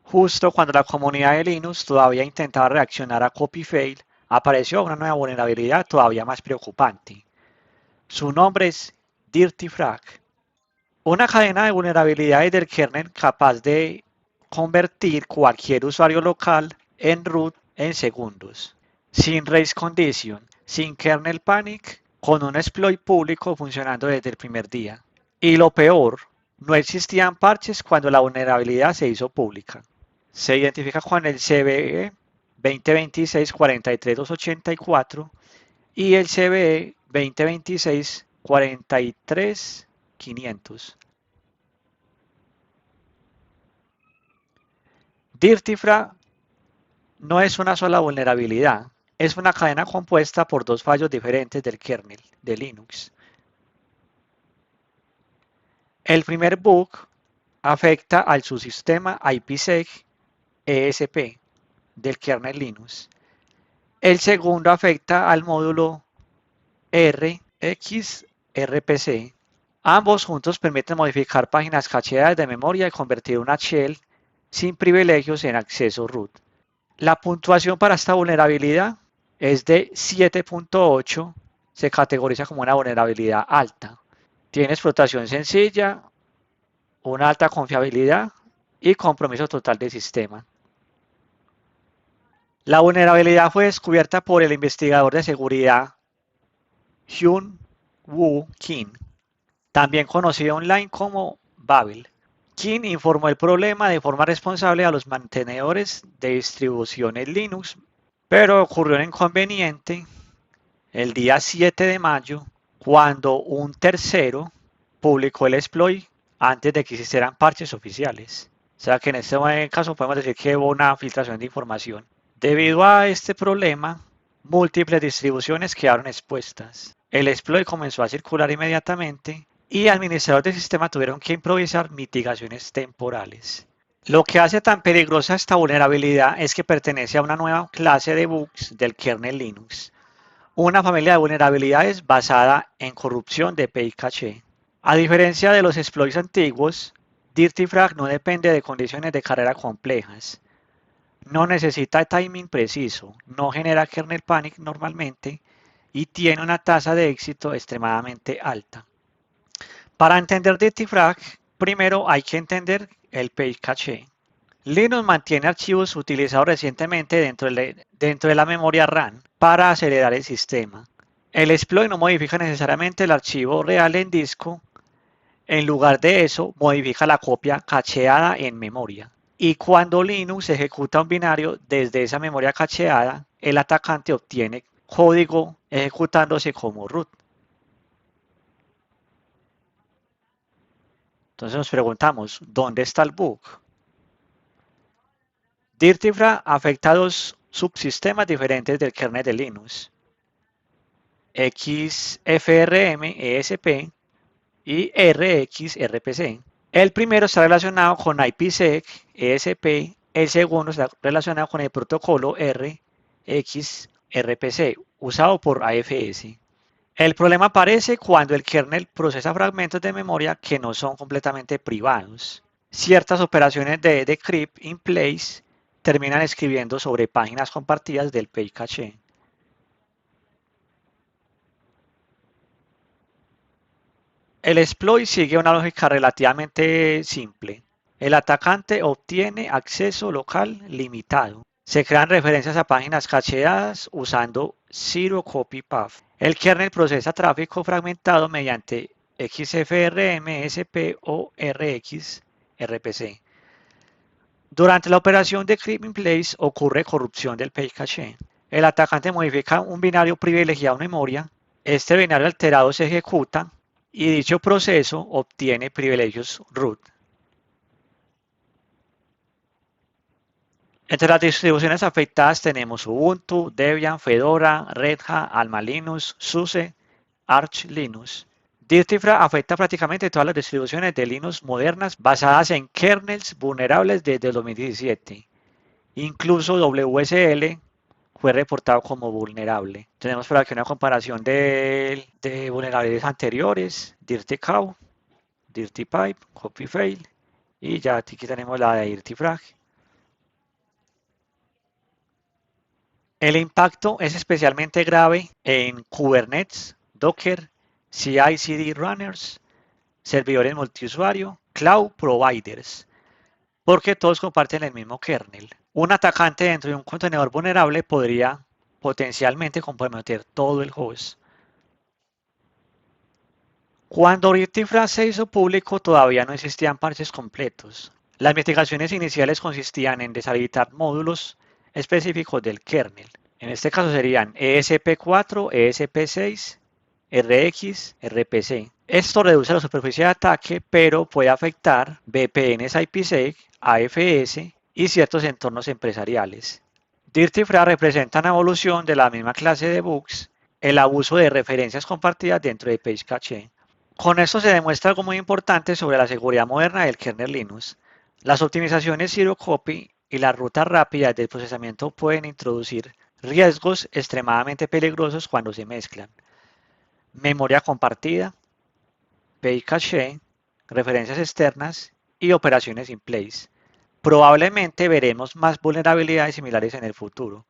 Justo cuando la comunidad de Linux todavía intentaba reaccionar a copy-fail, apareció una nueva vulnerabilidad todavía más preocupante. Su nombre es Dirty Frag, una cadena de vulnerabilidades del kernel capaz de convertir cualquier usuario local en root en segundos, sin race condition, sin kernel panic, con un exploit público funcionando desde el primer día. Y lo peor, no existían parches cuando la vulnerabilidad se hizo pública. Se identifica con el CVE 2026-43284 y el CVE 2026-43500. Dirtifra no es una sola vulnerabilidad, es una cadena compuesta por dos fallos diferentes del kernel de Linux. El primer bug afecta al subsistema IPsec ESP del kernel Linux. El segundo afecta al módulo RxRPC. Ambos juntos permiten modificar páginas cacheadas de memoria y convertir una shell sin privilegios en acceso root. La puntuación para esta vulnerabilidad es de 7.8, se categoriza como una vulnerabilidad alta. Tiene explotación sencilla, una alta confiabilidad y compromiso total del sistema. La vulnerabilidad fue descubierta por el investigador de seguridad Hyun Woo Kim, también conocido online como Babel. Kim informó el problema de forma responsable a los mantenedores de distribuciones Linux, pero ocurrió un inconveniente el día 7 de mayo cuando un tercero publicó el exploit antes de que existieran parches oficiales. O sea que en este caso podemos decir que hubo una filtración de información. Debido a este problema, múltiples distribuciones quedaron expuestas. El exploit comenzó a circular inmediatamente y administradores del sistema tuvieron que improvisar mitigaciones temporales. Lo que hace tan peligrosa esta vulnerabilidad es que pertenece a una nueva clase de bugs del kernel Linux, una familia de vulnerabilidades basada en corrupción de API caché. A diferencia de los exploits antiguos, DirtyFrag no depende de condiciones de carrera complejas. No necesita timing preciso, no genera kernel panic normalmente y tiene una tasa de éxito extremadamente alta. Para entender DirtyFrag, primero hay que entender el page caché. Linux mantiene archivos utilizados recientemente dentro de la memoria RAM para acelerar el sistema. El exploit no modifica necesariamente el archivo real en disco, en lugar de eso modifica la copia cacheada en memoria. Y cuando Linux ejecuta un binario desde esa memoria cacheada, el atacante obtiene código ejecutándose como root. Entonces nos preguntamos, ¿dónde está el bug? Dirtifra afecta a dos subsistemas diferentes del kernel de Linux, XFRM ESP y RxRPC. El primero está relacionado con IPsec ESP, el segundo está relacionado con el protocolo RxRPC usado por AFS. El problema aparece cuando el kernel procesa fragmentos de memoria que no son completamente privados. Ciertas operaciones de decrypt in place terminan escribiendo sobre páginas compartidas del page caché. El exploit sigue una lógica relativamente simple. El atacante obtiene acceso local limitado. Se crean referencias a páginas cacheadas usando Zero Copy Path. El kernel procesa tráfico fragmentado mediante XFRM, SP o RxRPC. Durante la operación de Creep in Place ocurre corrupción del page caché. El atacante modifica un binario privilegiado en memoria. Este binario alterado se ejecuta y dicho proceso obtiene privilegios root. Entre las distribuciones afectadas tenemos Ubuntu, Debian, Fedora, Red Hat, Alma Linux, SUSE, Arch Linux. Dirtifra afecta prácticamente todas las distribuciones de Linux modernas basadas en kernels vulnerables desde el 2017. Incluso WSL fue reportado como vulnerable. Tenemos por aquí una comparación de vulnerabilidades anteriores, Dirty Cow, Dirty Pipe, Copy Fail y ya aquí tenemos la de Dirty Frag. El impacto es especialmente grave en Kubernetes, Docker, CI/CD runners, servidores multiusuario, cloud providers, porque todos comparten el mismo kernel. Un atacante dentro de un contenedor vulnerable podría potencialmente comprometer todo el host. Cuando Rectifra se hizo público todavía no existían parches completos. Las mitigaciones iniciales consistían en deshabilitar módulos específicos del kernel. En este caso serían ESP4, ESP6, RX, RPC. Esto reduce la superficie de ataque, pero puede afectar VPNs IPsec, AFS y ciertos entornos empresariales. Dirty Fra representa una evolución de la misma clase de bugs, el abuso de referencias compartidas dentro de Page Cache. Con esto se demuestra algo muy importante sobre la seguridad moderna del kernel Linux. Las optimizaciones Zero Copy y las rutas rápidas del procesamiento pueden introducir riesgos extremadamente peligrosos cuando se mezclan. Memoria compartida, page cache, referencias externas y operaciones in place. Probablemente veremos más vulnerabilidades similares en el futuro.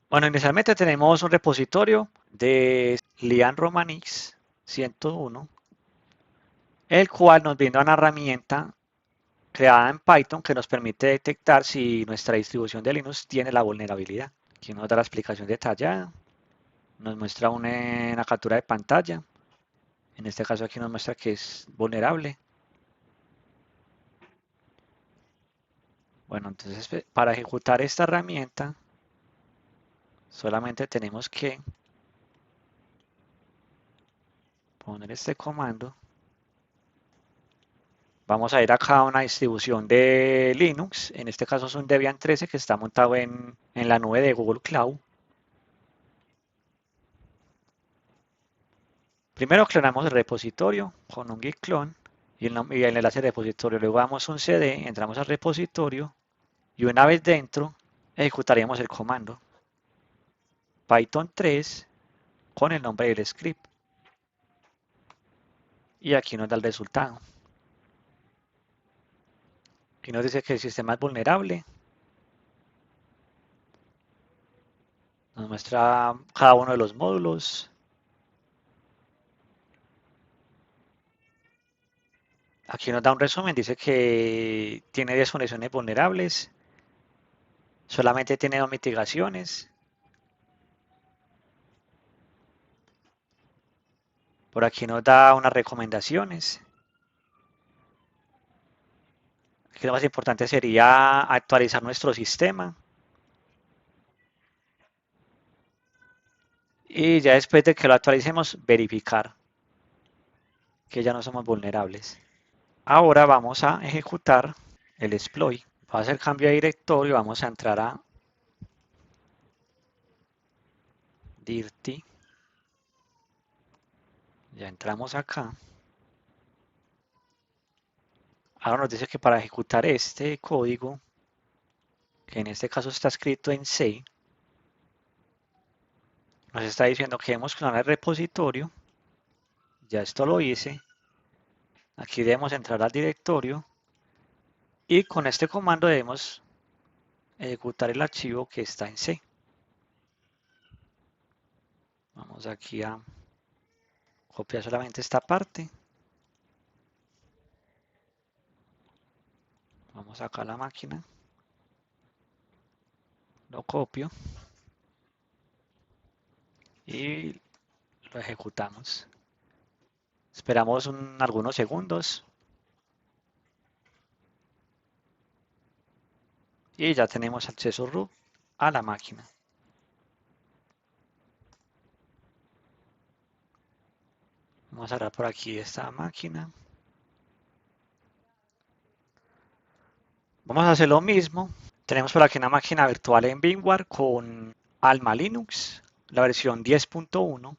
Bueno, inicialmente tenemos un repositorio de Lian Romanix 101, el cual nos brinda una herramienta creada en Python que nos permite detectar si nuestra distribución de Linux tiene la vulnerabilidad. Aquí nos da la explicación detallada, nos muestra una captura de pantalla. En este caso aquí nos muestra que es vulnerable. Bueno, entonces para ejecutar esta herramienta solamente tenemos que poner este comando. Vamos a ir acá a una distribución de Linux. En este caso es un Debian 13 que está montado en la nube de Google Cloud. Primero clonamos el repositorio con un git clone y el enlace del repositorio. Luego damos un cd, entramos al repositorio y una vez dentro ejecutaríamos el comando Python 3 con el nombre del script. Y aquí nos da el resultado. Aquí nos dice que el sistema es vulnerable. Nos muestra cada uno de los módulos. Aquí nos da un resumen, dice que tiene 10 conexiones vulnerables, solamente tiene 2 mitigaciones. Por aquí nos da unas recomendaciones. Aquí lo más importante sería actualizar nuestro sistema. Y ya después de que lo actualicemos, verificar que ya no somos vulnerables. Ahora vamos a ejecutar el exploit. Vamos a hacer cambio de directorio, vamos a entrar a dirty. Ya entramos acá. Ahora nos dice que para ejecutar este código, que en este caso está escrito en C, nos está diciendo que debemos clonar el repositorio. Ya esto lo hice. Aquí debemos entrar al directorio y con este comando debemos ejecutar el archivo que está en C. Vamos aquí a copiar solamente esta parte. Vamos acá a la máquina. Lo copio y lo ejecutamos. Esperamos algunos segundos y ya tenemos acceso root a la máquina. Vamos a cerrar por aquí esta máquina. Vamos a hacer lo mismo. Tenemos por aquí una máquina virtual en VMware con Alma Linux, la versión 10.1.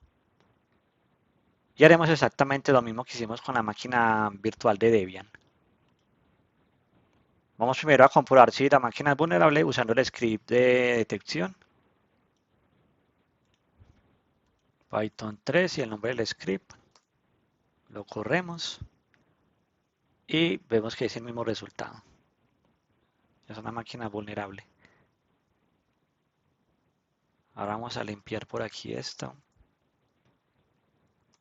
Y haremos exactamente lo mismo que hicimos con la máquina virtual de Debian. Vamos primero a comprobar si la máquina es vulnerable usando el script de detección. Python 3 y el nombre del script. Lo corremos y vemos que es el mismo resultado. Es una máquina vulnerable. Ahora vamos a limpiar por aquí esto.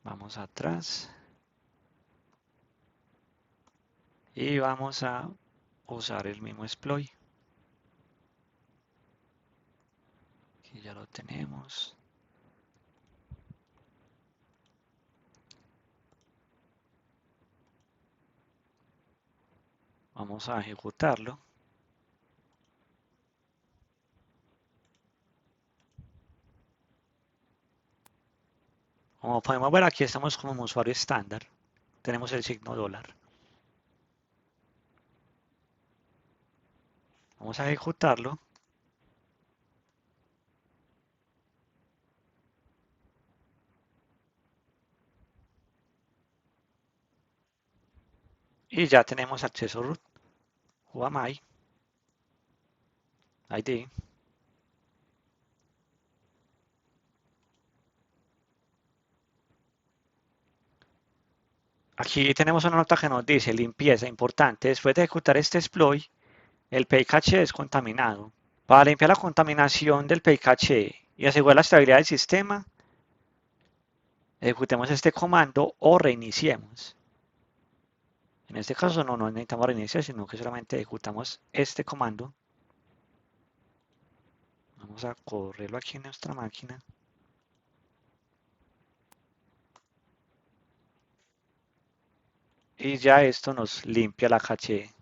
Vamos atrás. Y vamos a usar el mismo exploit. Aquí ya lo tenemos. Vamos a ejecutarlo. Como podemos ver, aquí estamos como un usuario estándar. Tenemos el signo dólar. Vamos a ejecutarlo. Y ya tenemos acceso root. Who am I? ID. Aquí tenemos una nota que nos dice limpieza importante. Después de ejecutar este exploit, el pay cache es contaminado. Para limpiar la contaminación del pay cache y asegurar la estabilidad del sistema, ejecutemos este comando o reiniciemos. En este caso no necesitamos reiniciar, sino que solamente ejecutamos este comando. Vamos a correrlo aquí en nuestra máquina. Y ya esto nos limpia la caché.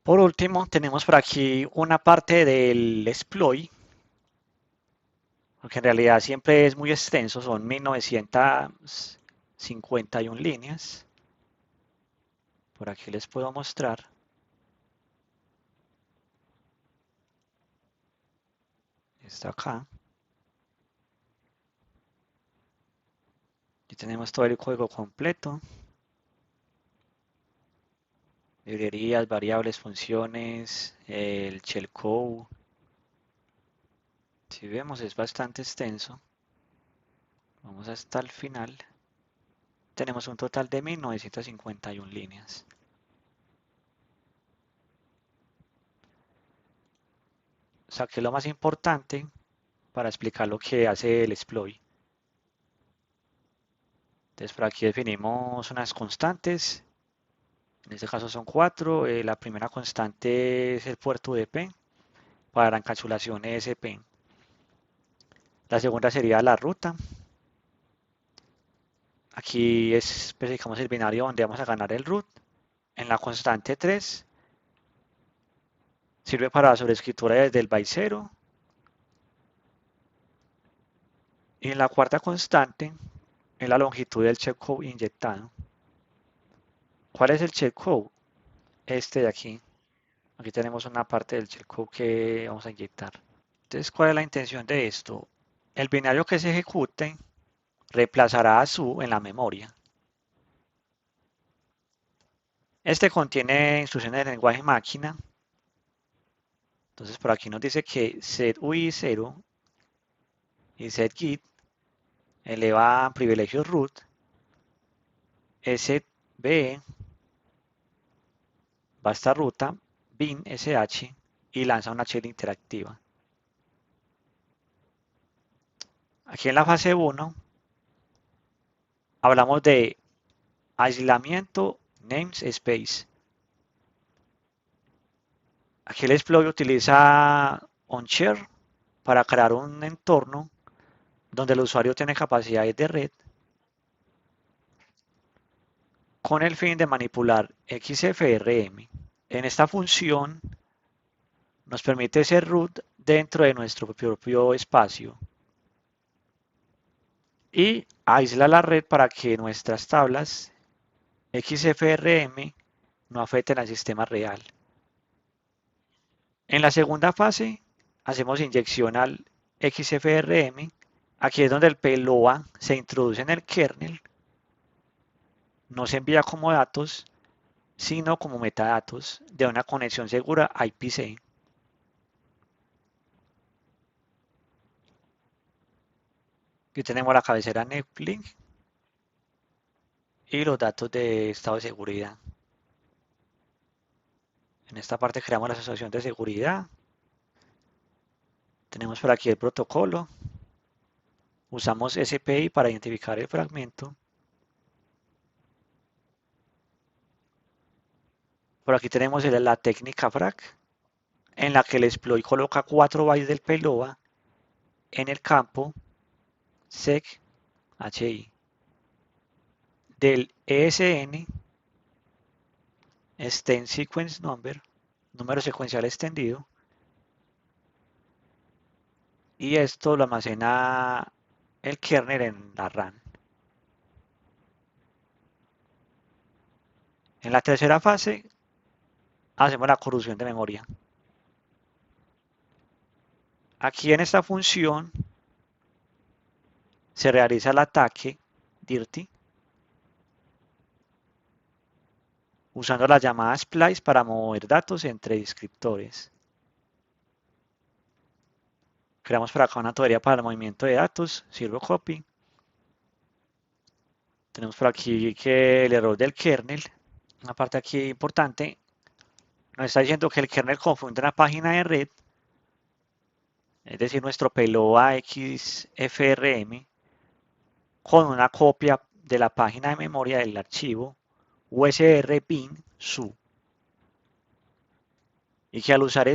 Por último, tenemos por aquí una parte del exploit, porque en realidad siempre es muy extenso, son 1951 líneas. Por aquí les puedo mostrar. Está acá. Aquí tenemos todo el código completo. Librerías, variables, funciones, el shellcode. Si vemos es bastante extenso. Vamos hasta el final. Tenemos un total de 1951 líneas. Saqué lo más importante para explicar lo que hace el exploit. Entonces por aquí definimos unas constantes. En este caso son 4. La primera constante es el puerto UDP para la encapsulación ESP. La segunda sería la ruta. Aquí especificamos el binario donde vamos a ganar el root. En la constante 3 sirve para la sobreescritura desde el byte 0. Y en la cuarta constante es la longitud del shellcode inyectado. ¿Cuál es el shellcode? Este de aquí. Aquí tenemos una parte del shellcode que vamos a inyectar. Entonces, ¿cuál es la intención de esto? El binario que se ejecute reemplazará a su en la memoria. Este contiene instrucciones de lenguaje máquina. Entonces, por aquí nos dice que setUI0 y setGit eleva privilegios root, SB basta ruta, bin sh y lanza una shell interactiva. Aquí en la fase 1 hablamos de aislamiento namespace. Aquí el exploit utiliza onShare para crear un entorno donde el usuario tiene capacidades de red con el fin de manipular XFRM. En esta función nos permite ser root dentro de nuestro propio espacio y aísla la red para que nuestras tablas XFRM no afecten al sistema real. En la segunda fase hacemos inyección al XFRM. Aquí es donde el payload se introduce en el kernel. No se envía como datos, sino como metadatos de una conexión segura IPC. Aquí tenemos la cabecera Netlink y los datos de estado de seguridad. En esta parte creamos la asociación de seguridad. Tenemos por aquí el protocolo. Usamos SPI para identificar el fragmento. Por aquí tenemos la técnica frag, en la que el exploit coloca 4 bytes del payload en el campo sec hi del ESN extend sequence number, número secuencial extendido, y esto lo almacena el kernel en la RAM. En la tercera fase hacemos la corrupción de memoria. Aquí en esta función se realiza el ataque dirty usando la llamada splice para mover datos entre descriptores. Creamos por acá una tubería para el movimiento de datos, sirvo copy. Tenemos por aquí que el error del kernel, una parte aquí importante, nos está diciendo que el kernel confunde una página de red, es decir, nuestro payload XFRM, con una copia de la página de memoria del archivo usr bin su. Y que al usar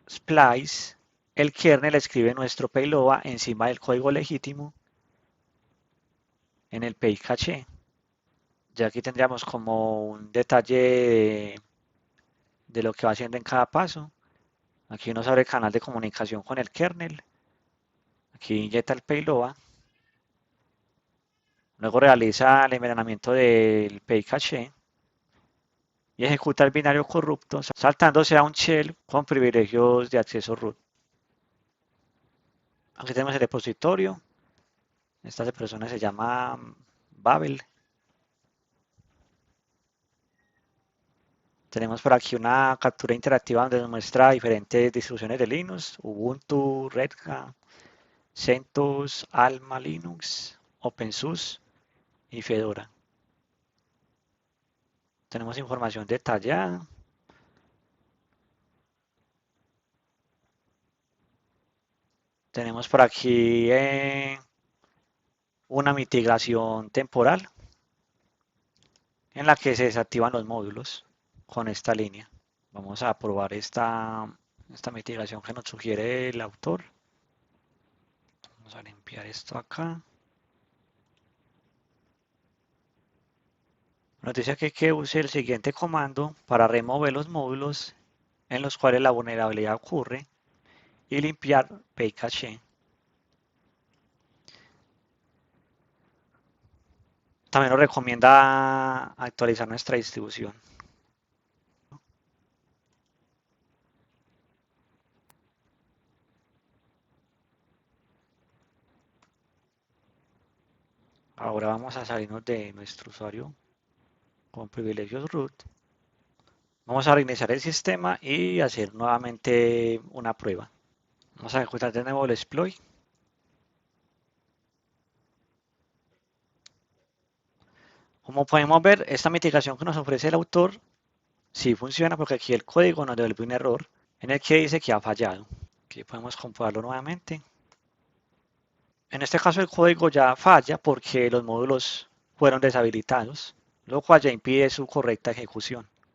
splice, el kernel escribe nuestro payload encima del código legítimo en el pay caché. Ya aquí tendríamos como un detalle de lo que va haciendo en cada paso. Aquí nos abre el canal de comunicación con el kernel. Aquí inyecta el payload. Luego realiza el envenenamiento del pay caché y ejecuta el binario corrupto saltándose a un shell con privilegios de acceso root. Aquí tenemos el repositorio. Esta persona se llama Babel. Tenemos por aquí una captura interactiva donde nos muestra diferentes distribuciones de Linux, Ubuntu, Red Hat, CentOS, Alma Linux, OpenSUSE y Fedora. Tenemos información detallada. Tenemos por aquí una mitigación temporal en la que se desactivan los módulos con esta línea. Vamos a probar esta mitigación que nos sugiere el autor. Vamos a limpiar esto acá. Nos dice que use el siguiente comando para remover los módulos en los cuales la vulnerabilidad ocurre y limpiar pcache. También nos recomienda actualizar nuestra distribución. Ahora vamos a salirnos de nuestro usuario con privilegios root. Vamos a reiniciar el sistema y hacer nuevamente una prueba. Vamos a ejecutar de nuevo el exploit. Como podemos ver, esta mitigación que nos ofrece el autor sí funciona porque aquí el código nos devuelve un error en el que dice que ha fallado. Aquí podemos comprobarlo nuevamente. En este caso el código ya falla porque los módulos fueron deshabilitados, lo cual ya impide su correcta ejecución.